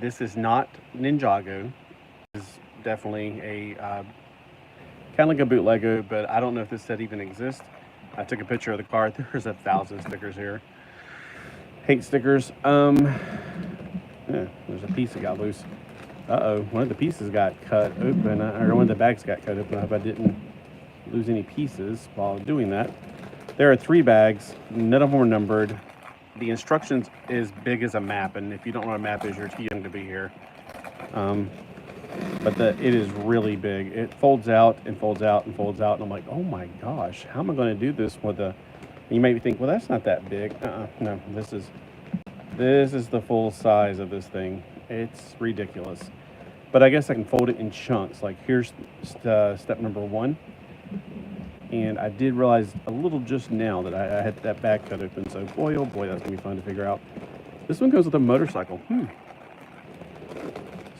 This is not Ninjago. This is definitely a kind of like a bootleggo, but I don't know if this set even exists. I took a picture of the car. There's 1,000 stickers here. Hate stickers. Yeah, there's a piece that got loose. Uh-oh, one of the pieces got cut open, or one of the bags got cut open. I hope I didn't lose any pieces while doing that. There are 3 bags. None of them are numbered. The instructions is big as a map, and if you don't know what a map is, you're too young to be here. But it is really big. It folds out and folds out and folds out, and I'm like, oh my gosh, how am I going to do this with a... You may think, well, that's not that big. No, this is the full size of this thing. It's ridiculous. But I guess I can fold it in chunks. Like, here's step number 1. And I did realize a little just now that I had that bag cut open. So, boy, oh boy, that's going to be fun to figure out. This one goes with a motorcycle.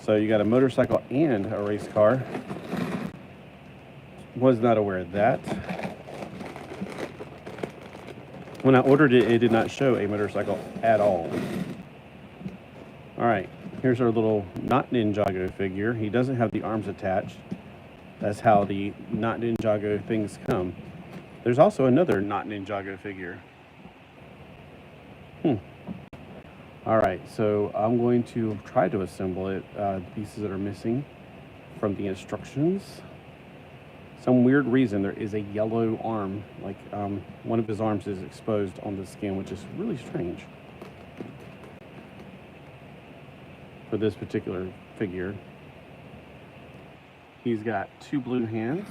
So you got a motorcycle and a race car. Was not aware of that. When I ordered it, it did not show a motorcycle at all. All right, here's our little Not-Ninjago figure. He doesn't have the arms attached. That's how the Not-Ninjago things come. There's also another Not-Ninjago figure. All right, so I'm going to try to assemble it. The pieces that are missing from the instructions. Some weird reason there is a yellow arm, like one of his arms is exposed on the skin, which is really strange for this particular figure. He's got 2 blue hands.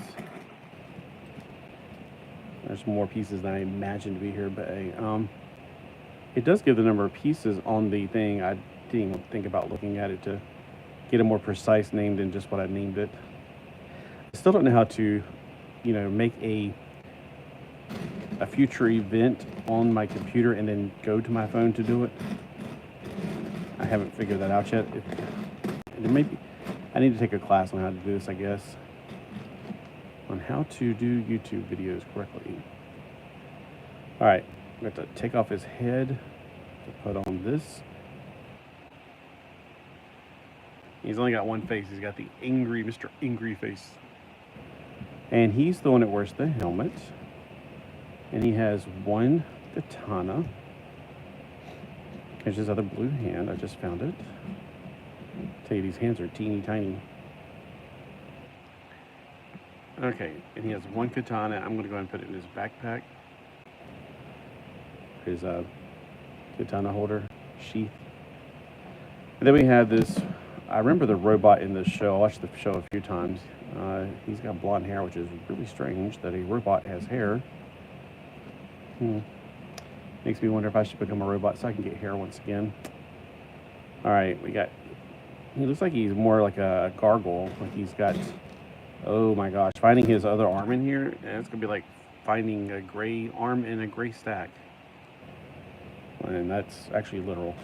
There's more pieces than I imagined to be here, but it does give the number of pieces on the thing. I didn't even think about looking at it to get a more precise name than just what I named it. I still don't know how to, make a future event on my computer and then go to my phone to do it. I haven't figured that out yet. I need to take a class on how to do this, I guess. On how to do YouTube videos correctly. All right, we have to take off his head to put on this. He's only got one face. He's got the angry, Mr. Angry face. And he's the one that wears the helmet. And he has 1 katana. Here's his other blue hand. I just found it. Tell you, these hands are teeny tiny. Okay, and he has 1 katana. I'm going to go ahead and put it in his backpack. His katana holder sheath. And then we have this. I remember the robot in this show. I watched the show a few times. He's got blonde hair, which is really strange that a robot has hair. Makes me wonder if I should become a robot so I can get hair once again. All right, he looks like he's more like a gargoyle. Like he's got, oh my gosh, finding his other arm in here, and it's gonna be like finding a gray arm in a gray stack. And that's actually literal.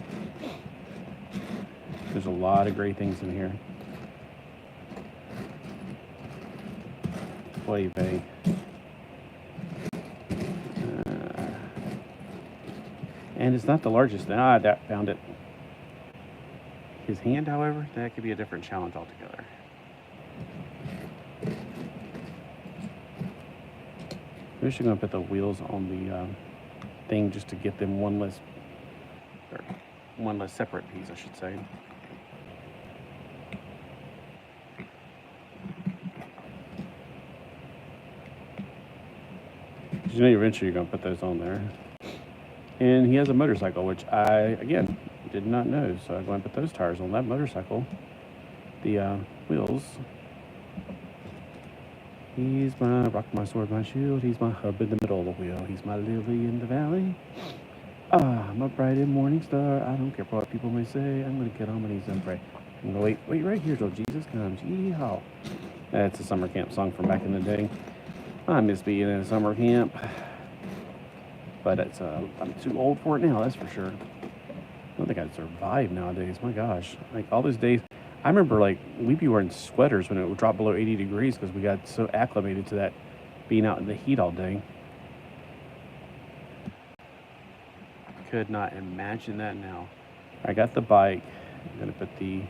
There's a lot of gray things in here. Play bay. And it's not the largest. I found it. His hand, however, that could be a different challenge altogether. We're just going to put the wheels on the thing just to get them one less separate piece, I should say. Eventually you're going to put those on there. And he has a motorcycle, which I, again, did not know. So I'm going to put those tires on that motorcycle. The wheels. He's my rock, my sword, my shield. He's my hub in the middle of the wheel. He's my lily in the valley. My bright and morning star. I don't care what people may say. I'm going to get on my knees and pray. I'm going to wait right here till Jesus comes. Yeehaw. That's a summer camp song from back in the day. I miss being in a summer camp. But it's I'm too old for it now, that's for sure. I don't think I'd survive nowadays. My gosh. Like all those days. I remember like we'd be wearing sweaters when it would drop below 80 degrees because we got so acclimated to that being out in the heat all day. Could not imagine that now. I got the bike I'm going to put the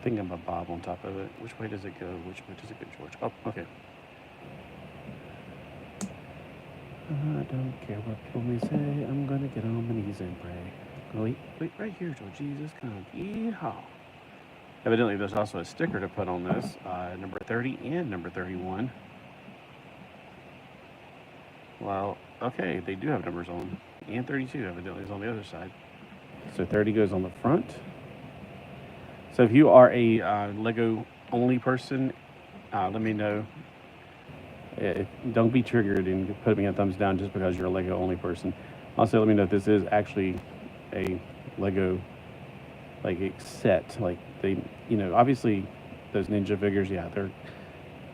thingamabob on top of it. Which way does it go? Which way does it go, George? Oh, okay. I don't care what people may say. I'm going to get on my knees and pray. Oh, wait, right here, George. Jesus, come. Yeehaw. Evidently, there's also a sticker to put on this, number 30 and number 31. Well, okay, they do have numbers on. And 32, evidently, is on the other side. So 30 goes on the front. So if you are a Lego-only person, let me know. Don't be triggered and put me a thumbs down just because you're a Lego-only person. Also, let me know if this is actually a Lego, like, a set. Like, they, obviously, those ninja figures, yeah, they're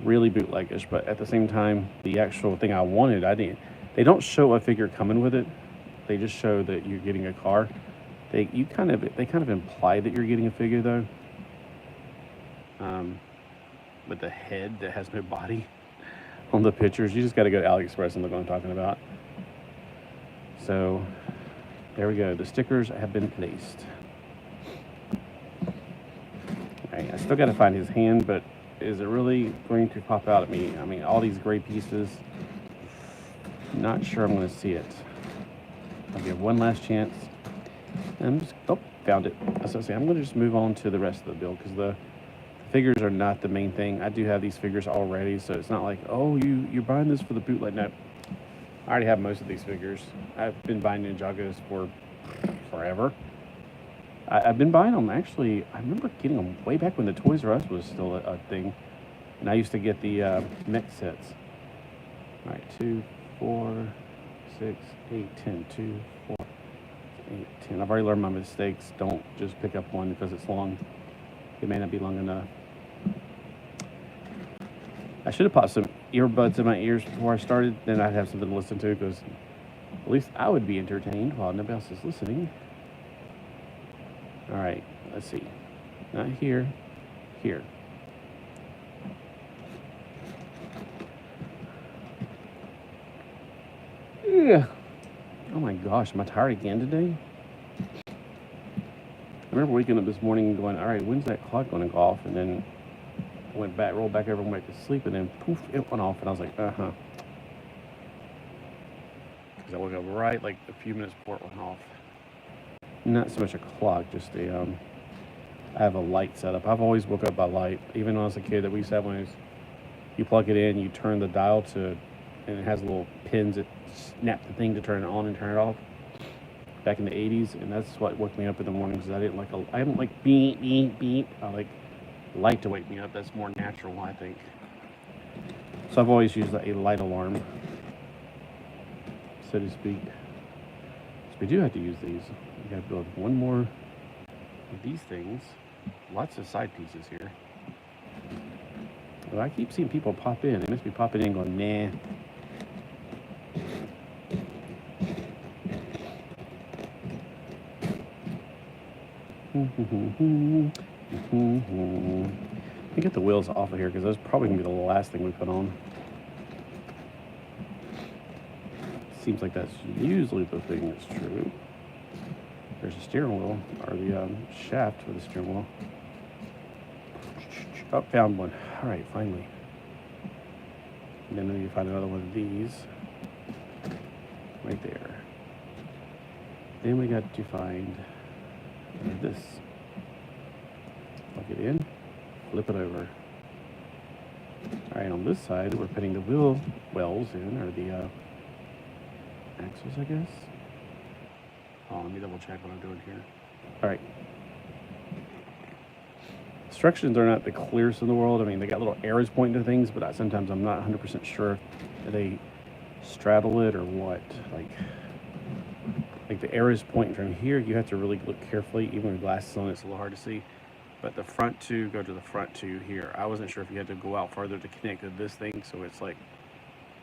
really bootlegish. But at the same time, the actual thing I wanted, they don't show a figure coming with it. They just show that you're getting a car. They kind of imply that you're getting a figure though. With the head that has no body on the pictures. You just got to go to AliExpress and look what I'm talking about. So there we go. The stickers have been placed. All right, I still got to find his hand, but is it really going to pop out at me? I mean, all these gray pieces. Not sure I'm going to see it. I'll give one last chance. Found it. As I say, I'm going to just move on to the rest of the build because the figures are not the main thing. I do have these figures already, so it's not like, oh, you're buying this for the bootleg. No, I already have most of these figures. I've been buying Ninjagos for forever. I've been buying them, actually. I remember getting them way back when the Toys R Us was still a thing. And I used to get the mech sets. All right, 2, 4, 6, 8, 10. 2, 4, 8, 10. I've already learned my mistakes. Don't just pick up one because it's long. It may not be long enough. I should have popped some earbuds in my ears before I started. Then I'd have something to listen to because at least I would be entertained while nobody else is listening. All right, let's see. Not here. Here. Yeah. Oh my gosh, am I tired again today? I remember waking up this morning and going, all right, when's that clock going to go off? And then I went back, rolled back over and went to sleep, and then poof, it went off. And I was like, Because I woke up right like a few minutes before it went off. Not so much a clock, just I have a light set up. I've always woke up by light. Even when I was a kid, that we used to have one of those, you plug it in, you turn the dial to, and it has little pins that snap the thing to turn it on and turn it off. Back in the 80s, and that's what woke me up in the mornings. I don't like beep, beep, beep. I like light to wake me up. That's more natural, I think. So I've always used a light alarm, so to speak. So we do have to use these. We got to build one more of these things. Lots of side pieces here. Well, I keep seeing people pop in. They must be popping in going, nah. Let me get the wheels off of here because that's probably going to be the last thing we put on. Seems like that's usually the thing that's true. There's a steering wheel, or the shaft for the steering wheel. Oh, found one. All right, finally. And then we need to find another one of these. Right there. Then we got to find this. Plug it in, flip it over. All right, on this side, we're putting the wheel wells in, or the axles, I guess. Oh, let me double check what I'm doing here. All right. Instructions are not the clearest in the world. I mean, they got little arrows pointing to things, but sometimes I'm not 100% sure if they straddle it or what. Like the arrows pointing from here, you have to really look carefully. Even with glasses on, it's a little hard to see. But the front two go to the front two here. I wasn't sure if you had to go out further to connect to this thing, so it's like,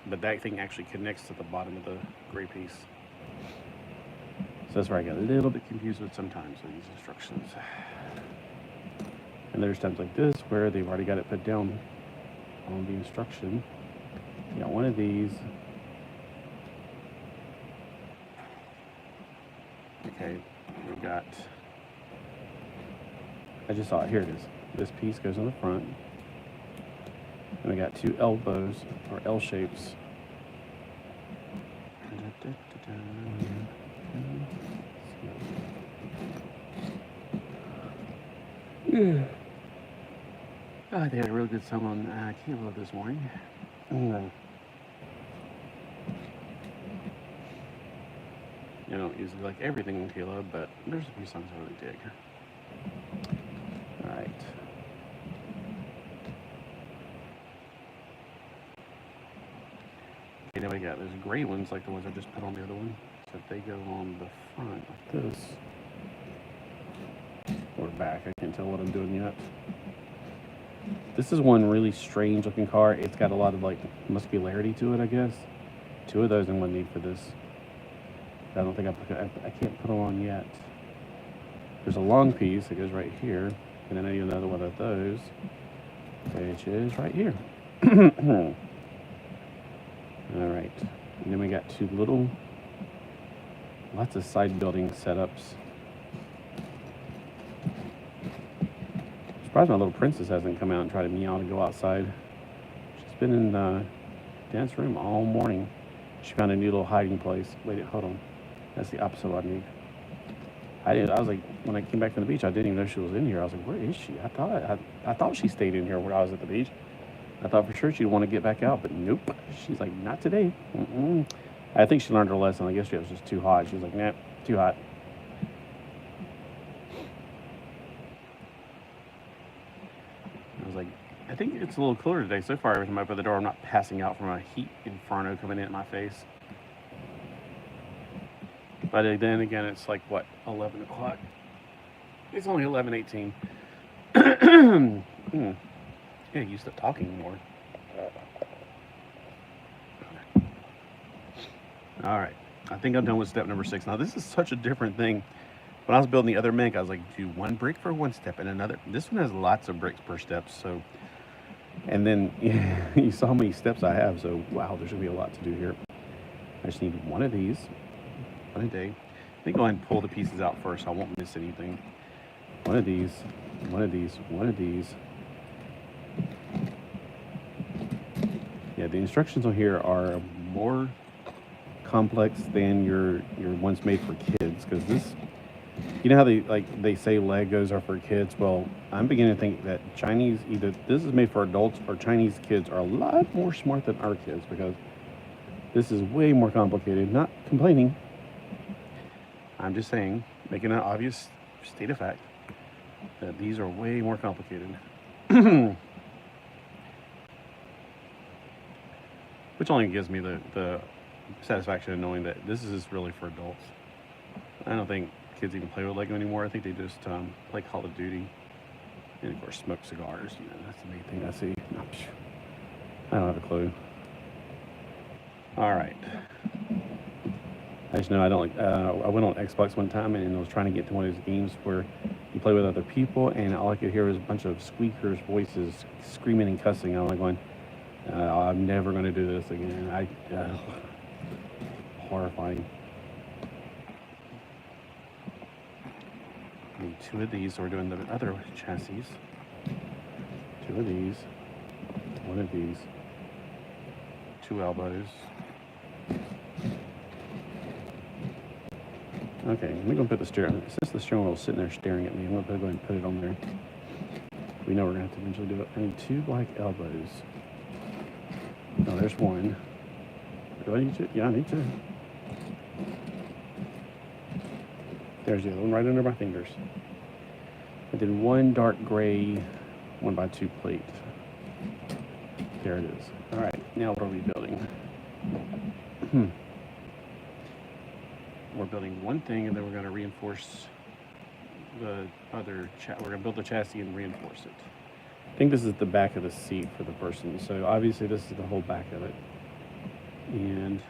but that thing actually connects to the bottom of the gray piece. So that's where I got a little bit confused with sometimes with these instructions. And there's times like this where they've already got it put down on the instruction. You got one of these. Okay, we've got I just saw it. Here it is. This piece goes on the front. And we got two elbows, or L shapes. Yeah. Oh, they had a really good song on Kilo this morning. I don't usually like everything on Kilo, but there's a few songs I really dig. All right. Okay, now we got those gray ones, like the ones I just put on the other one. So they go on the front like this. Or back, I can't tell what I'm doing yet. This is one really strange looking car. It's got a lot of like muscularity to it, I guess. Two of those I'm gonna need for this. I don't think I can't put them on yet. There's a long piece that goes right here, and then I need another one of those, which is right here. All right, and then we got two little, lots of side building setups. Surprised my little princess hasn't come out and tried to meow to go outside. She's been in the dance room all morning. She found a new little hiding place. Wait, hold on. That's the opposite of what I need. I was like, when I came back from the beach, I didn't even know she was in here. I was like, where is she? I thought she stayed in here when I was at the beach. I thought for sure she'd want to get back out, but nope. She's like, not today. I think she learned her lesson. I guess it was just too hot. She was like, nah, too hot. I was like, I think it's a little cooler today. So far, every time I open the door, I'm not passing out from a heat inferno coming in at my face. But then again, it's like, what, 11 o'clock? It's only 11:18. Yeah, used to talking more. All right, I think I'm done with step number 6. Now, this is such a different thing. When I was building the other Mink, I was like, do one brick for one step and another. This one has lots of bricks per step, so. And then you saw how many steps I have, so wow, there's gonna be a lot to do here. I just need one of these. One a day. Let me go ahead and pull the pieces out first so I won't miss anything. One of these, one of these, one of these. Yeah, the instructions on here are more complex than your ones made for kids, because this, you know how they say Legos are for kids? Well, I'm beginning to think that Chinese, either this is made for adults or Chinese kids are a lot more smart than our kids, because this is way more complicated. Not complaining. I'm just saying, making an obvious state of fact that these are way more complicated. Which only gives me the satisfaction of knowing that this is really for adults. I don't think kids even play with Lego anymore. I think they just play Call of Duty and, of course, smoke cigars. You know, that's the main thing I see. I don't have a clue. All right. I just know I don't like, I went on Xbox one time and I was trying to get to one of those games where you play with other people, and all I could hear was a bunch of squeakers' voices screaming and cussing. I'm like going, I'm never going to do this again. Horrifying. I need two of these, so we're doing the other chassis. Two of these, one of these, two elbows. Okay, let me go and put the steering. Since the steering wheel is sitting there staring at me, I'm going to go ahead and put it on there. We know we're going to have to eventually do it. I need two black elbows. No, there's one. Do I need two? Yeah, I need two. There's the other one right under my fingers. And then one dark gray 1x2 plate. There it is. All right, now what are we building? We're building one thing, and then we're going to reinforce the other. We're going to build the chassis and reinforce it. I think this is the back of the seat for the person. So obviously this is the whole back of it. And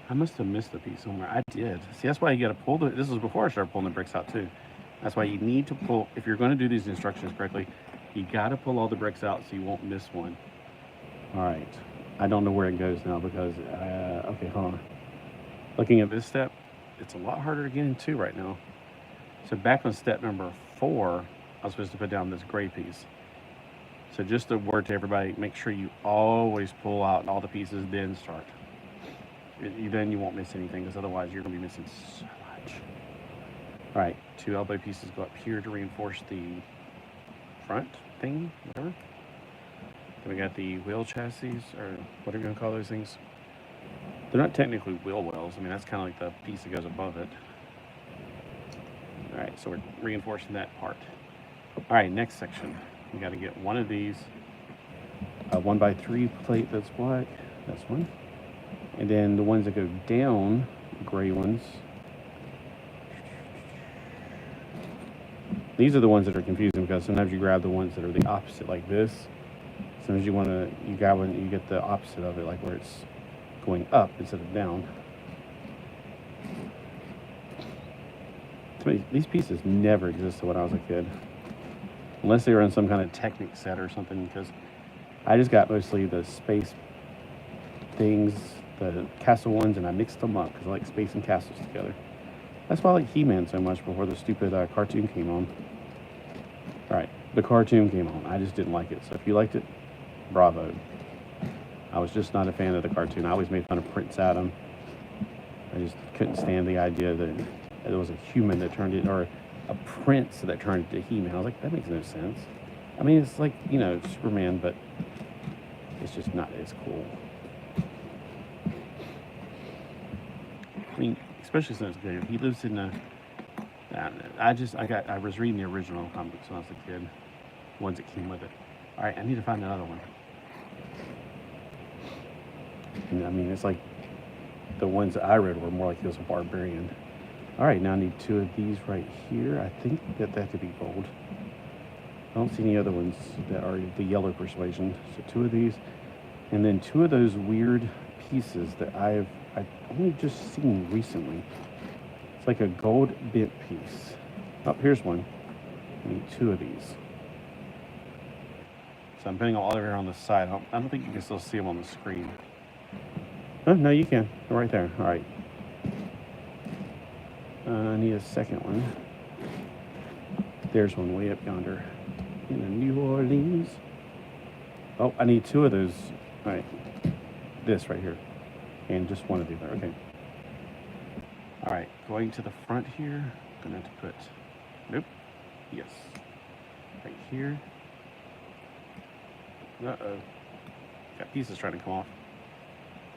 I must have missed a piece somewhere. I did. See, that's why you got to pull the. This was before I started pulling the bricks out too. That's why you need to pull. If you're going to do these instructions correctly, you got to pull all the bricks out so you won't miss one. All right. I don't know where it goes now because. Okay, hold on. Looking at this step, it's a lot harder to get into right now. So back on step number 4, I was supposed to put down this gray piece. So just a word to everybody, make sure you always pull out all the pieces, then start. Then you won't miss anything, because otherwise you're going to be missing so much. All right, 2 elbow pieces go up here to reinforce the front thing, whatever. Then we got the wheel chassis, or whatever you want to call those things. They're not technically wheel wells. I mean, that's kind of like the piece that goes above it. All right, so we're reinforcing that part. All right, next section. We got to get one of these, a 1x3 plate that's black. That's one. And then the ones that go down, gray ones. These are the ones that are confusing, because sometimes you grab the ones that are the opposite, like this. Sometimes you grab one, you get the opposite of it, like where it's going up instead of down. These pieces never existed when I was a kid, unless they were in some kind of Technic set or something, because I just got mostly the space things, the castle ones, and I mixed them up because I like space and castles together. That's why I like He-Man so much before the stupid cartoon came on. All right, the cartoon came on. I just didn't like it. So if you liked it, bravo. I was just not a fan of the cartoon. I always made fun of Prince Adam. I just couldn't stand the idea that it was a human that turned it, or a prince that turned it to He-Man. I was like, that makes no sense. I mean, it's like, you know, Superman, but it's just not as cool. I mean, especially since he lives in the. I was reading the original comics when I was a kid, ones that came with it. All right, I need to find another one. And I mean, it's like the ones that I read were more like he was a barbarian. All right, now I need 2 of these right here. I think that could be gold. I don't see any other ones that are the yellow persuasion. So 2 of these, and then 2 of those weird pieces that I've only just seen recently. It's like a gold bit piece. Oh, here's one. I need 2 of these. So I'm putting them all over here on the side. I don't think you can still see them on the screen. Oh, no, you can. They're right there. All right. I need a second one. There's one way up yonder in the New Orleans. Oh, I need 2 of those. All right. This right here. And just one of the other. Okay. All right. Going to the front here. I'm going to have to put. Nope. Yes. Right here. Uh-oh. Got pieces trying to come off.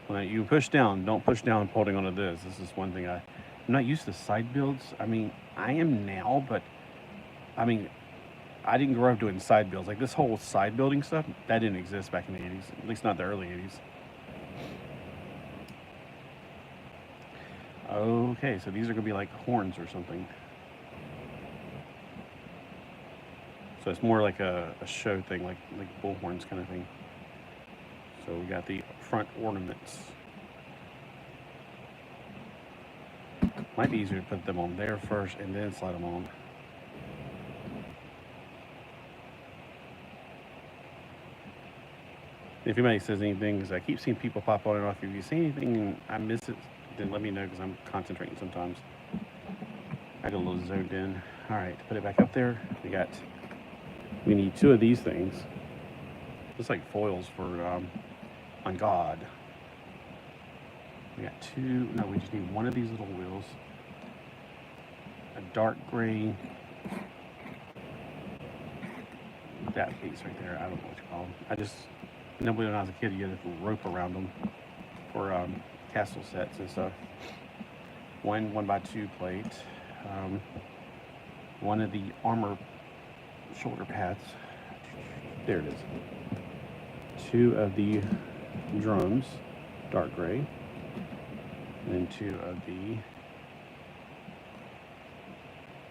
When you push down, don't push down holding onto this. This is one thing I'm not used to side builds. I mean, I am now, but I mean, I didn't grow up doing side builds. Like this whole side building stuff, that didn't exist back in the 80s, at least not the early 80s. Okay, so these are gonna be like horns or something. So it's more like a show thing, like bull horns kind of thing. So we got the front ornaments. Might be easier to put them on there first and then slide them on. If anybody says anything, because I keep seeing people pop on and off. If you see anything and I miss it, then let me know, because I'm concentrating sometimes. I got a little zoned in. All right, put it back up there. We need 2 of these things. Just like foils for on God. We got 2. No, we just need 1 of these little wheels. A dark gray. That piece right there. I don't know what you call them. Nobody when I was a kid, you had a rope around them for castle sets and stuff. 1 1x2 plate. 1 of the armor shoulder pads. There it is. 2 of the drums, dark gray. And then 2 of the.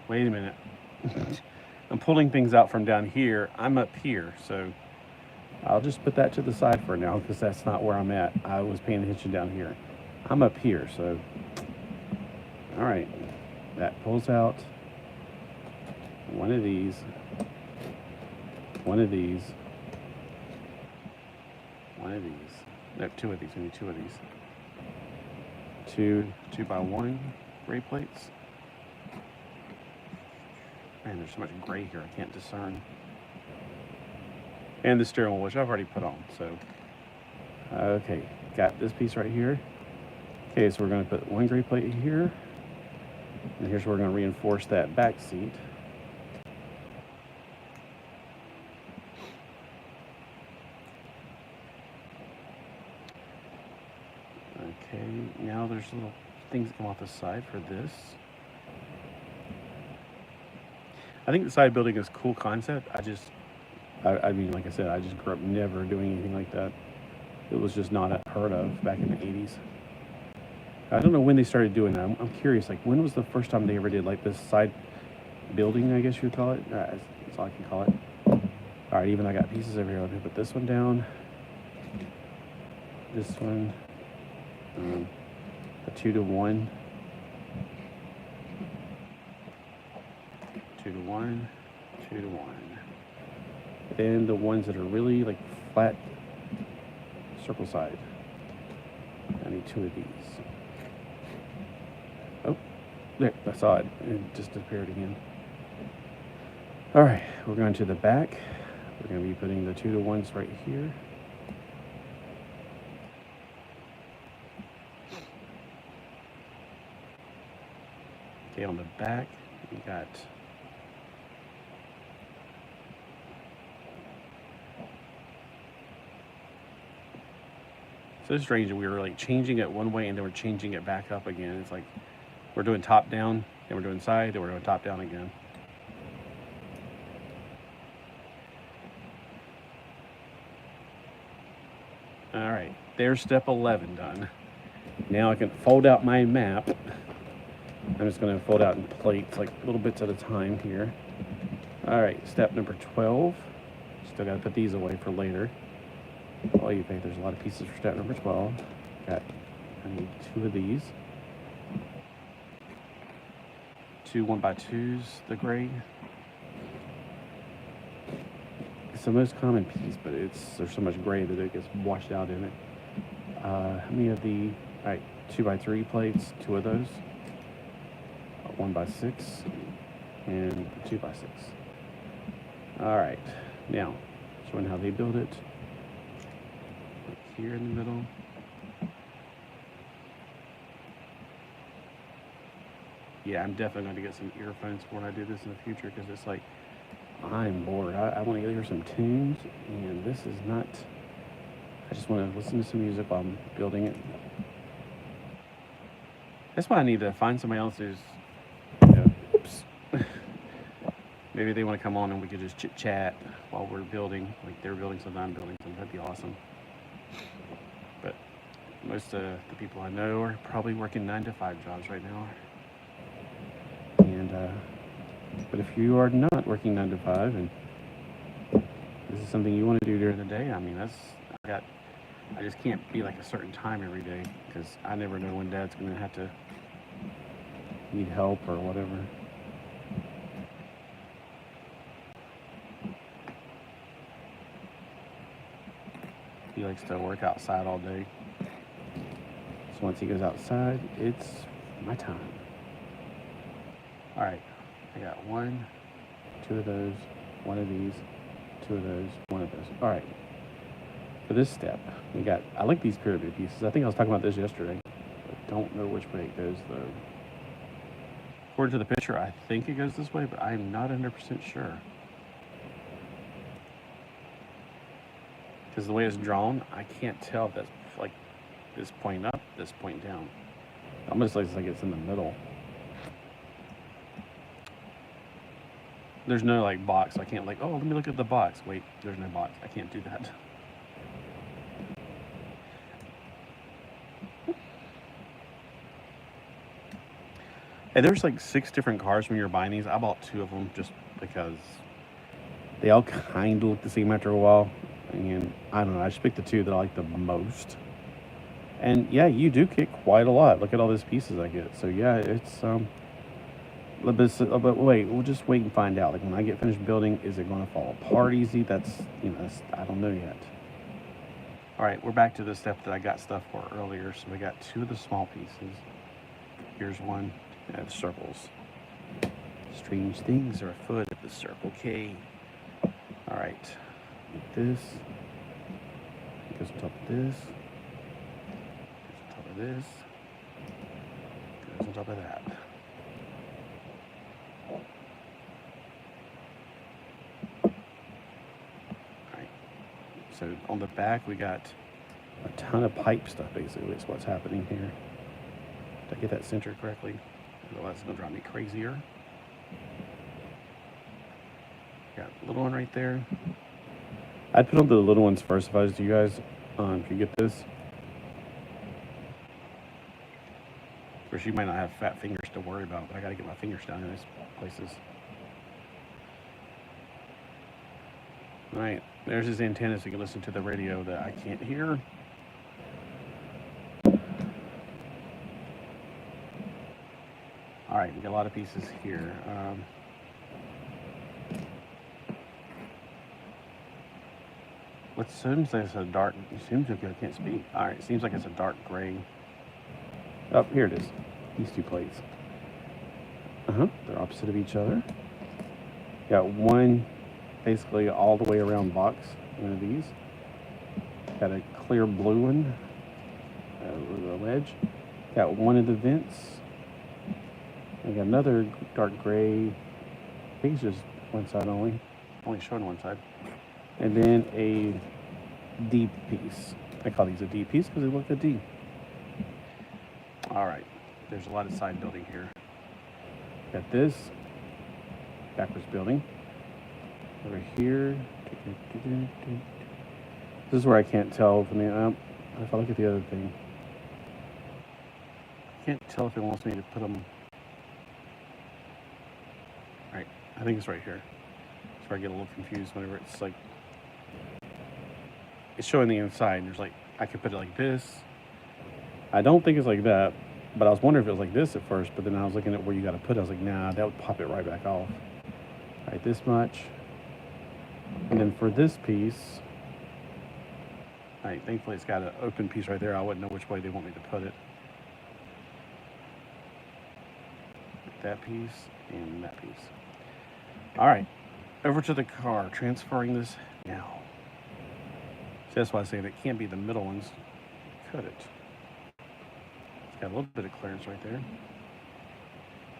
Wait a minute. I'm pulling things out from down here. I'm up here, so I'll just put that to the side for now, because that's not where I'm at. I was paying attention down here. I'm up here, so. All right. That pulls out 1 of these. 1 of these. 1 of these. No, 2 of these. We need 2 of these. 2 2x1 gray plates. Man, there's so much gray here I can't discern. And the steering wheel, which I've already put on, so. Okay, got this piece right here. Okay, so we're going to put one gray plate here. And here's where we're going to reinforce that back seat. Okay, now there's little things that come off the side for this. I think the side building is a cool concept. I mean, like I said, I just grew up never doing anything like that. It was just not heard of back in the 80s. I don't know when they started doing that. I'm curious, like, when was the first time they ever did, like, this side building, I guess you would call it? That's all I can call it. All right, even I got pieces over here. Let me put this one down. This one. A 2-to-1. 2-to-1. 2-to-1. Then the ones that are really, like, flat circle side. I need 2 of these. Oh, there, I saw it. It just disappeared again. All right, we're going to the back. We're going to be putting the 2-to-1s right here. Okay, on the back, we got so it's strange that we were like changing it one way and then we're changing it back up again. It's like we're doing top down, then we're doing side, then we're doing top down again. All right, there's step 11 done. Now I can fold out my map. I'm just going to fold out in plates, like little bits at a time here. All right, step number 12. Still got to put these away for later. Oh, you think there's a lot of pieces for step number 12. I need 2 of these. 2 1x2s, the gray. It's the most common piece, but there's so much gray that it gets washed out in it. How many of the, all right, 2x3 plates, 2 of those. 1x6 and 2x6. All right, now showing how they build it. Here in the middle. Yeah, I'm definitely going to get some earphones when I do this in the future because it's like I'm bored. I want to hear some tunes, and this is not. I just want to listen to some music while I'm building it. That's why I need to find somebody else who's. Oops. Maybe they want to come on and we could just chit chat while we're building. Like they're building something, I'm building something. That'd be awesome. But most of the people I know are probably working 9-to-5 jobs right now. And but if you are not working 9-to-5 and this is something you want to do during the day, I mean I just can't be like a certain time every day because I never know when Dad's going to have to need help or whatever. He likes to work outside all day. So once he goes outside, it's my time. All right, I got 1, 2 of those, 1 of these, 2 of those, 1 of those. All right, for this step, I like these pyramid pieces. I think I was talking about this yesterday. I don't know which way it goes though. According to the picture, I think it goes this way, but I'm not 100% sure. Because the way it's drawn, I can't tell if that's like this point up, this point down. Almost looks like it's in the middle. There's no like box. I can't like, oh, let me look at the box. Wait, there's no box. I can't do that. Hey, there's like 6 different cars when you're buying these. I bought 2 of them just because they all kind of look the same after a while. And I don't know, I just picked the 2 that I like the most. And yeah, you do get quite a lot. Look at all these pieces I get. So yeah, it's but wait, we'll just wait and find out. Like when I get finished building, is it going to fall apart easy? That's I don't know yet. All right, we're back to the step that I got stuff for earlier. So we got 2 of the small pieces. Here's one. The circles. Strange things are afoot at the Circle K. All right, like this. It goes on top of this. Goes on top of this. Goes on top of that. Alright. So on the back we got a ton of pipe stuff basically is what's happening here. Did I get that centered correctly? Otherwise it's gonna drive me crazier. Got a little one right there. I'd put on the little ones first if I was you guys. If you get this. Of course, you might not have fat fingers to worry about, but I gotta get my fingers down in these places. Alright, there's his antenna so you can listen to the radio that I can't hear. Alright, we got a lot of pieces here. What seems like it's a dark, it seems like I can't speak. Alright, it seems like it's a dark gray. Oh, here it is. These two plates. They're opposite of each other. Got one basically all the way around box, one of these. Got a clear blue one with a ledge. Got one of the vents. I got another dark gray. I think it's just one side only showing one side. And then a D piece. I call these a D piece because they look a D. All right, there's a lot of side building here. Got this backwards building over here. This is where I can't tell from the. If I look at the other thing, I can't tell if it wants me to put them. Right, I think it's right here. That's where I get a little confused whenever it's like it's showing the inside. There's like I could put it like this. I don't think it's like that, but I was wondering if it was like this at first, but then I was looking at where you got to put it. I was like, nah, that would pop it right back off. All right, this much. And then for this piece, all right, thankfully it's got an open piece right there. I wouldn't know which way they want me to put it. That piece and that piece. All right, over to the car, transferring this now. So that's why I say it can't be the middle ones. Cut it. Got a little bit of clearance right there.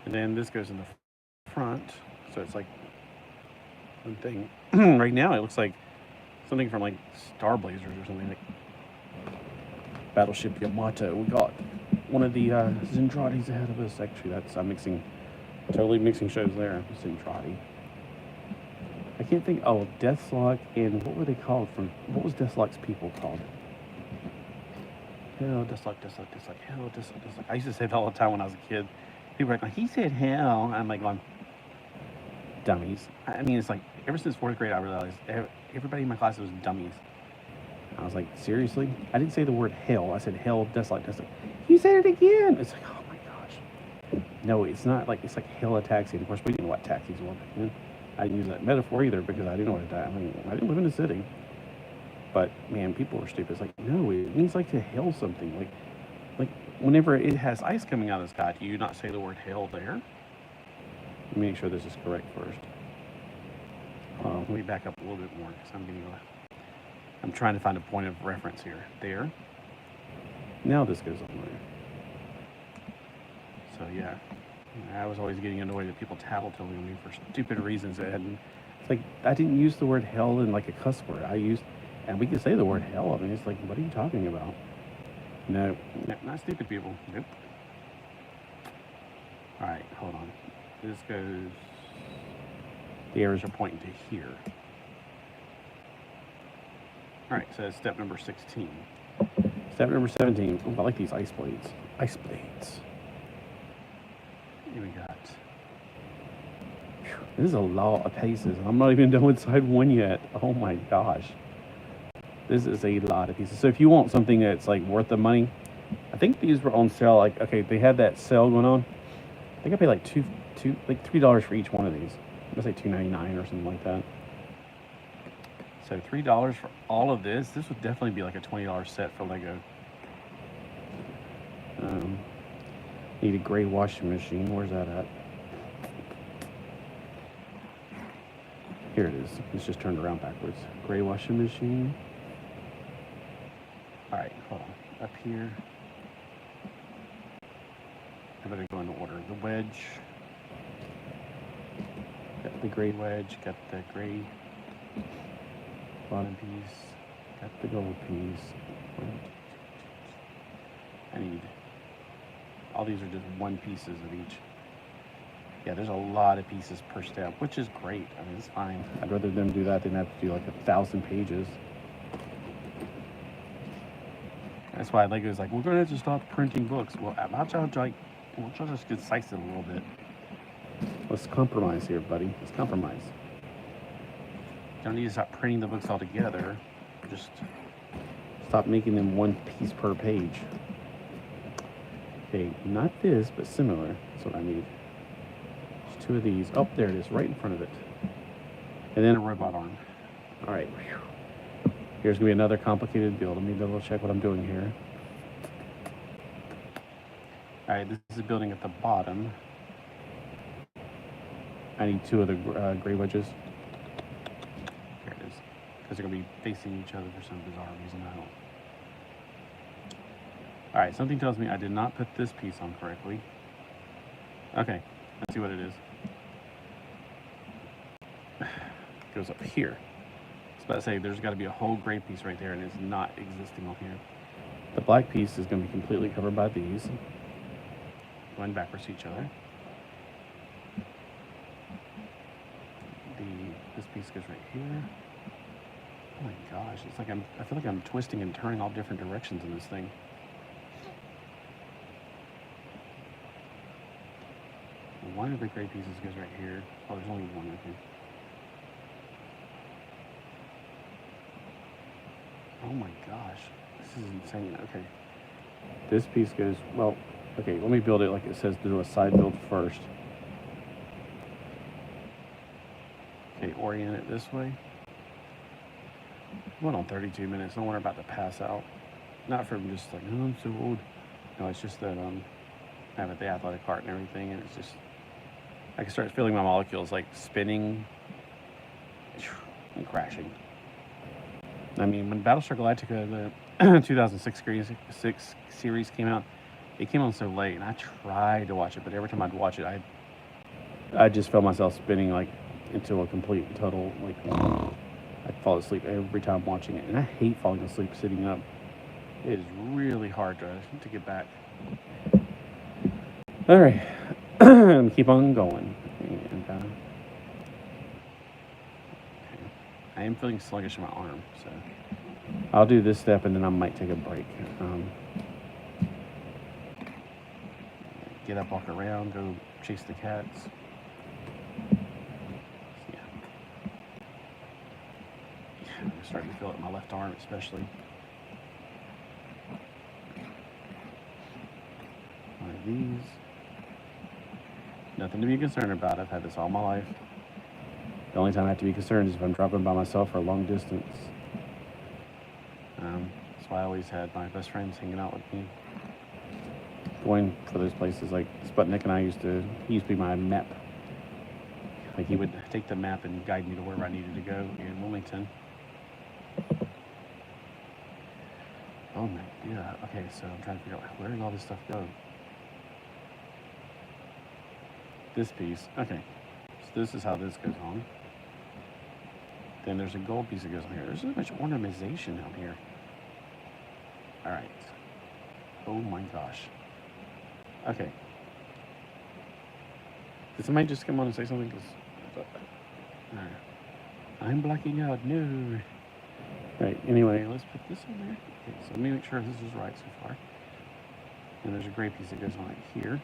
And then this goes in the front. So it's like one thing. Right now it looks like something from like Star Blazers or something like Battleship Yamato. We got one of the Zentradi's ahead of us. Actually, that's totally mixing shows there. Zentradi. I can't think. Oh, Deathlock and what were they called? What was Deathlock's people called? Hell, Deathlock. Hell, Deathlock. I used to say that all the time when I was a kid. People were like, he said hell. I'm like going, dummies. I mean, it's like, ever since 4th grade, I realized everybody in my class was dummies. I was like, seriously? I didn't say the word hell. I said hell, Deathlock. You said it again. It's like, oh my gosh. No, it's not like, it's like hell a taxi. And of course, we didn't know what taxis were back then. I didn't use that metaphor either because I didn't know what I mean, I didn't live in the city. But man, people were stupid. It's like, no, it means like to hail something. Like whenever it has ice coming out of the sky, do you not say the word hail there? Let me make sure this is correct first. Let me back up a little bit more because I'm trying to find a point of reference here. There. Now this goes on there. So yeah, I was always getting annoyed at people tattletelling me for stupid reasons. It's like I didn't use the word hell in like a cuss word. And we can say the word hell. I mean, it's like, what are you talking about? No, not stupid people. Nope. All right, hold on. This goes, the arrows are pointing to here. All right, so that's step number 16. Step number 17. Oh, I like these ice blades. Ice blades. Here we got. This is a lot of paces. I'm not even done with side one yet. Oh my gosh. This is a lot of pieces. So if you want something that's like worth the money, I think these were on sale. Like, okay, they had that sale going on. I think I paid like $3 for each one of these. Let's say $2.99 or something like that. So $3 for all of this. This would definitely be like a $20 set for Lego. Need a gray washing machine. Where's that at? Here it is. It's just turned around backwards. Gray washing machine. All right, hold on. Up here. I better go in order. The wedge. Got the gray wedge. Got the gray bottom piece. Got the gold piece. I need. All these are just one pieces of each. Yeah, there's a lot of pieces per step, which is great. I mean, it's fine. I'd rather them do that than have to do like 1,000 pages. That's why Lego is like, we're going to just stop printing books. Well, we'll just concise it a little bit. Let's compromise here, buddy. Let's compromise. You don't need to stop printing the books altogether. Just stop making them one piece per page. Okay, not this, but similar. That's what I need. There's two of these. Oh, there it is, right in front of it. And then a robot arm. All right. Here's going to be another complicated build. Let me double check what I'm doing here. All right, this is a building at the bottom. I need two of the gray wedges. There it is. Because they're going to be facing each other for some bizarre reason. I don't. All right, something tells me I did not put this piece on correctly. Okay, let's see what it is. It goes up here. I was about to say, there's got to be a whole gray piece right there, and it's not existing on here. The black piece is going to be completely covered by these, going backwards to each other. This piece goes right here. Oh my gosh, it's like I feel like I'm twisting and turning all different directions in this thing. One of the gray pieces goes right here. Oh, there's only one, okay. Oh my gosh, this is insane. Okay, this piece goes, well, okay, let me build it like it says to do a side build first. Okay, orient it this way. Went on 32 minutes. No wonder I'm about to pass out. Not from just like, oh, I'm so old. No, it's just that I have the athletic cart and everything, and it's just, I can start feeling my molecules like spinning and crashing. I mean, when Battlestar Galactica, the 2006 series came out, it came on so late, and I tried to watch it, but every time I'd watch it, I just felt myself spinning like into a complete and total, like, I'd fall asleep every time watching it, and I hate falling asleep sitting up. It is really hard to get back. All right, keep on going. And, okay. I am feeling sluggish in my arm, so I'll do this step, and then I might take a break. Get up, walk around, go chase the cats. I'm starting to feel it in my left arm, especially. One of these. Nothing to be concerned about. I've had this all my life. The only time I have to be concerned is if I'm dropping by myself for a long distance. That's why I always had my best friends hanging out with me. Going for those places, like Sputnik and I he used to be my map. Like he would take the map and guide me to wherever I needed to go in Wilmington. Oh my god. Okay, so I'm trying to figure out where did all this stuff go? This piece. Okay. So this is how this goes on. Then there's a gold piece that goes on here. There's so much ornamentation out here. Alright. Oh my gosh. Okay. Did somebody just come on and say something? Alright. I'm blacking out. No. Right, anyway, let's put this in there. Okay, so let me make sure this is right so far. And there's a gray piece that goes on right here.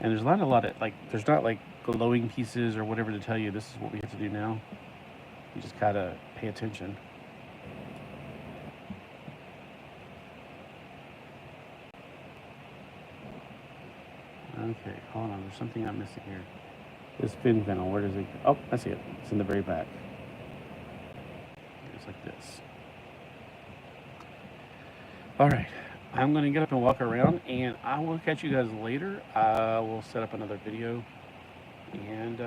And there's not a lot of, like, there's not like glowing pieces or whatever to tell you this is what we have to do now. You just gotta pay attention. Okay, hold on, there's something I'm missing here. This fin panel, where does it go? Oh, I see it. It's in the very back. It's like this. All right, I'm gonna get up and walk around, and I will catch you guys later. I will set up another video, and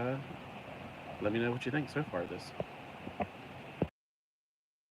let me know what you think so far of this.